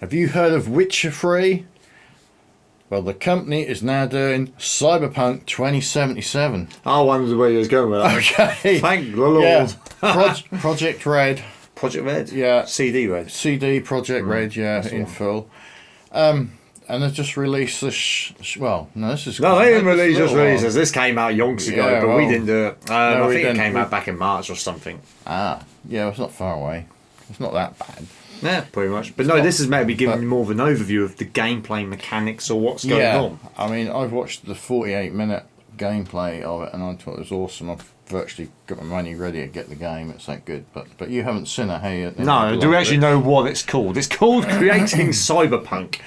Have you heard of Witcher 3? Well, the company is now doing Cyberpunk 2077. I wondered where you was going with that. Okay. Thank the Lord. Yeah. Project Red. Project Red? Yeah. CD Red. CD Projekt Red, yeah, in full. And they've just released this. Well, no, this is. No, they didn't release just this. This came out yonks ago, Yeah, but we well, didn't do it. no, I we think didn't. it came out back in March or something. Yeah, it's not far away. It's not that bad. Yeah, pretty much. But no, this is maybe giving you more of an overview of the gameplay mechanics or what's going on. I mean, I've watched the 48-minute gameplay of it, and I thought it was awesome. I've virtually got my money ready to get the game. It's that good. But you haven't seen it, have you? No, do we actually know what it's called? It's called Creating Cyberpunk.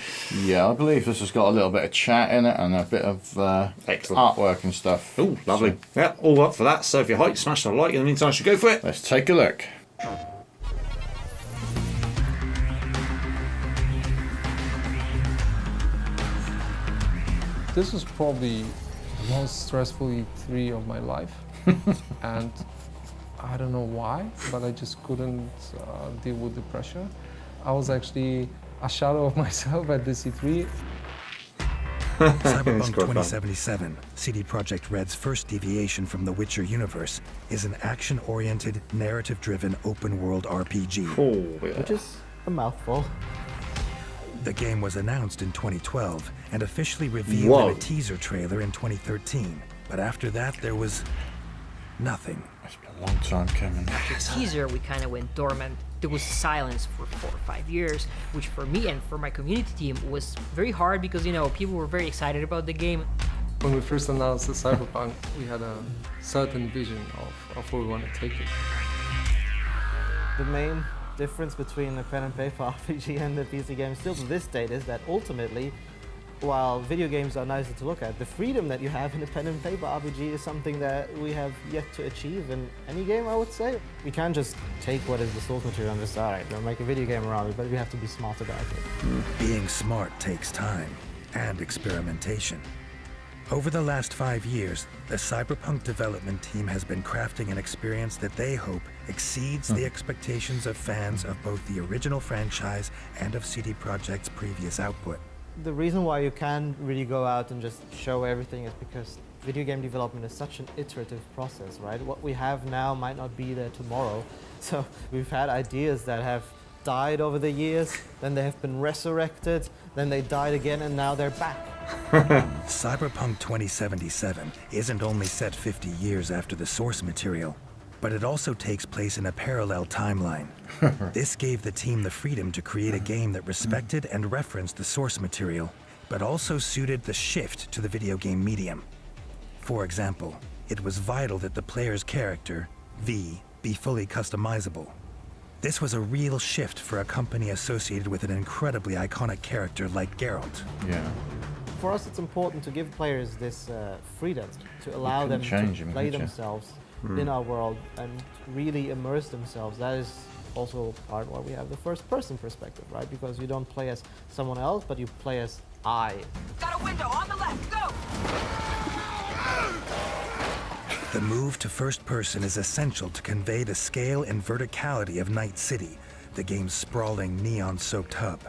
Yeah, I believe this has got a little bit of chat in it and a bit of artwork and stuff. Oh, lovely. So, yeah, all up for that. So if you're hyped, smash a like. In the meantime, I should go for it. Let's take a look. This was probably the most stressful E3 of my life, and I don't know why, but I just couldn't deal with the pressure. I was actually a shadow of myself at this E3. Cyberpunk 2077, CD Projekt Red's first deviation from the Witcher universe, is an action-oriented, narrative-driven open-world RPG. Oh, yeah. Which is a mouthful. The game was announced in 2012 and officially revealed in a teaser trailer in 2013. But after that, there was nothing. It's been a long time coming. After the teaser, we kind of went dormant. There was silence for 4 or 5 years, which for me and for my community team was very hard because, you know, people were very excited about the game. When we first announced the Cyberpunk, we had a certain vision of where we want to take it. The main difference between the pen and paper RPG and the PC game still to this date is that ultimately, while video games are nicer to look at, the freedom that you have in a pen and paper RPG is something that we have yet to achieve in any game, I would say. We can't just take what is the source material and just, all right, we'll make a video game around it, but we have to be smart about it. Being smart takes time and experimentation. Over the last 5 years, the Cyberpunk development team has been crafting an experience that they hope exceeds the expectations of fans of both the original franchise and of CD Projekt's previous output. The reason why you can't really go out and just show everything is because video game development is such an iterative process, right? What we have now might not be there tomorrow. So we've had ideas that have died over the years, then they have been resurrected, then they died again, and now they're back. Cyberpunk 2077 isn't only set 50 years after the source material, but it also takes place in a parallel timeline. This gave the team the freedom to create a game that respected and referenced the source material, but also suited the shift to the video game medium. For example, it was vital that the player's character, V, be fully customizable. This was a real shift for a company associated with an incredibly iconic character like Geralt. Yeah. For us, it's important to give players this freedom to allow them to play themselves in our world and really immerse themselves. That is also part why we have the first-person perspective, right? Because you don't play as someone else, but you play as I. Got a window on the left, go! The move to first person is essential to convey the scale and verticality of Night City, the game's sprawling, neon-soaked hub.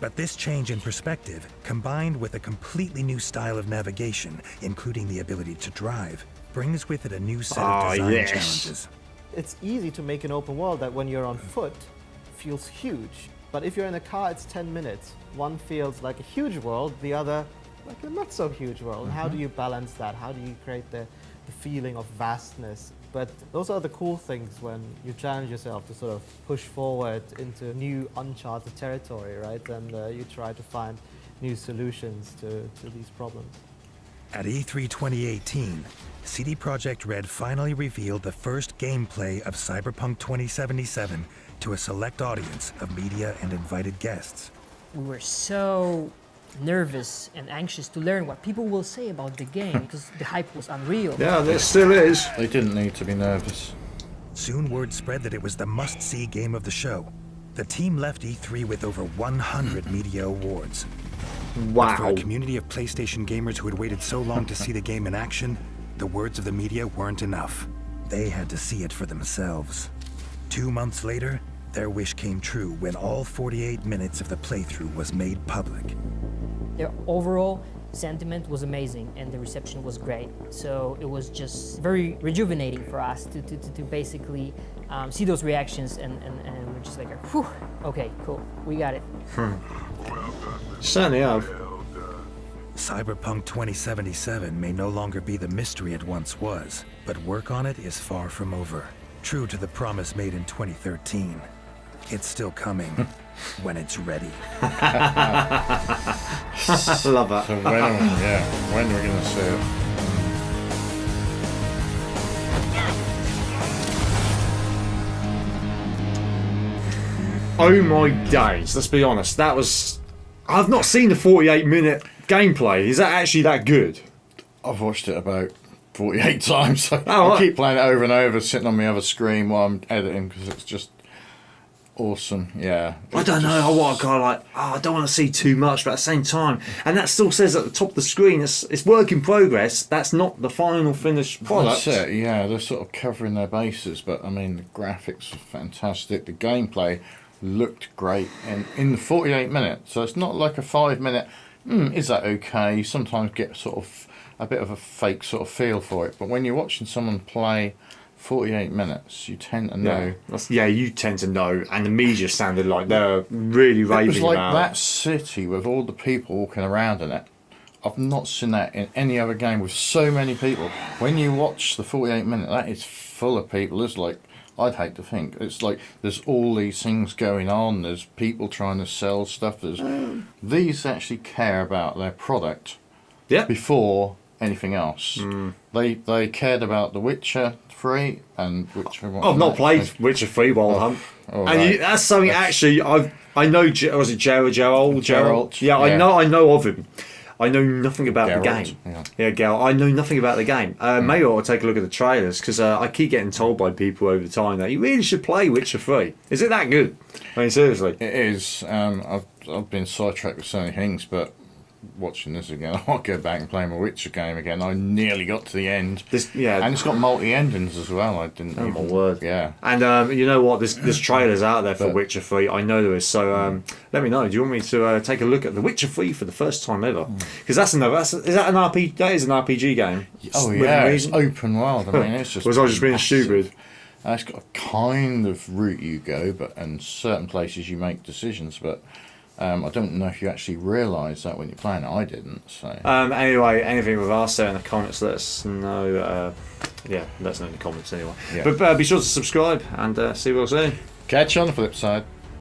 But this change in perspective, combined with a completely new style of navigation, including the ability to drive, brings with it a new set of design challenges. It's easy to make an open world that when you're on foot feels huge. But if you're in a car, it's 10 minutes. One feels like a huge world, the other like a not so huge world. And how do you balance that? How do you create the feeling of vastness? But those are the cool things when you challenge yourself to sort of push forward into new uncharted territory, right? And you try to find new solutions to these problems. At E3 2018, CD Projekt Red finally revealed the first gameplay of Cyberpunk 2077 to a select audience of media and invited guests. We were so nervous and anxious to learn what people will say about the game because the hype was unreal. Yeah, there still is. They didn't need to be nervous. Soon word spread that it was the must-see game of the show. The team left E3 with over 100 media awards. Wow. But for a community of PlayStation gamers who had waited so long to see the game in action, the words of the media weren't enough. They had to see it for themselves. 2 months later, Their wish came true when all 48 minutes of the playthrough was made public. Their overall sentiment was amazing and the reception was great. So it was just very rejuvenating for us to basically see those reactions and we're just like, whew, okay, cool, we got it. Certainly have. Cyberpunk 2077 may no longer be the mystery it once was, but work on it is far from over. True to the promise made in 2013, it's still coming when it's ready. I love that. So when are we going to see it? Oh my days, let's be honest, that was... I've not seen the 48-minute gameplay. Is that actually that good? I've watched it about 48 times. So Oh, I right. keep playing it over and over, sitting on my other screen while I'm editing because it's just awesome. Yeah. I don't know. I want to kind of like, I don't want to see too much, but at the same time, and that still says at the top of the screen, it's work in progress. That's not the final finished product. That's it. Yeah, they're sort of covering their bases, but I mean the graphics are fantastic. The gameplay looked great, and in the 48 minutes, so it's not like a 5-minute. Is that okay? You sometimes get sort of a bit of a fake sort of feel for it, but when you're watching someone play 48 minutes, you tend to know. Yeah, you tend to know, and the media sounded like they're really raving It was like about that city with all the people walking around in it. I've not seen that in any other game with so many people. When you watch the 48 minute, that is full of people. It's like, I'd hate to think. It's like there's all these things going on. There's people trying to sell stuff. These actually care about their product before anything else. They cared about The Witcher 3 and Witcher 1. I've not played Witcher 3 Wild Hunt. Oh, And right. that's something actually I know. Was it Geralt? Geralt, Yeah, yeah. I know of him. I know nothing about the Geralt, game. yeah. Geralt. I know nothing about the game. Maybe I'll take a look at the trailers because I keep getting told by people over the time that you really should play Witcher 3. Is it that good? I mean, seriously. It is. I've been sidetracked with so many things, but watching this again, I'll go back and play my Witcher game again. I nearly got to the end. And it's got multi-endings as well. I didn't. Oh even, my word! Yeah. And you know what? There's trailers out there for But- Witcher 3. I know there is. So let me know. Do you want me to take a look at The Witcher 3 for the first time ever? Because is that an RPG? That is an RPG game. Oh With yeah, a it's reason. open world. I mean, it's just. Was I just being massive. stupid? It's got a kind of route you go, but in certain places you make decisions. But I don't know if you actually realise that when you're playing it. I didn't. So. Anyway, anything with us there in the comments, let us know. Let us know in the comments anyway. Yeah. But be sure to subscribe and see you all soon. Catch you on the flip side.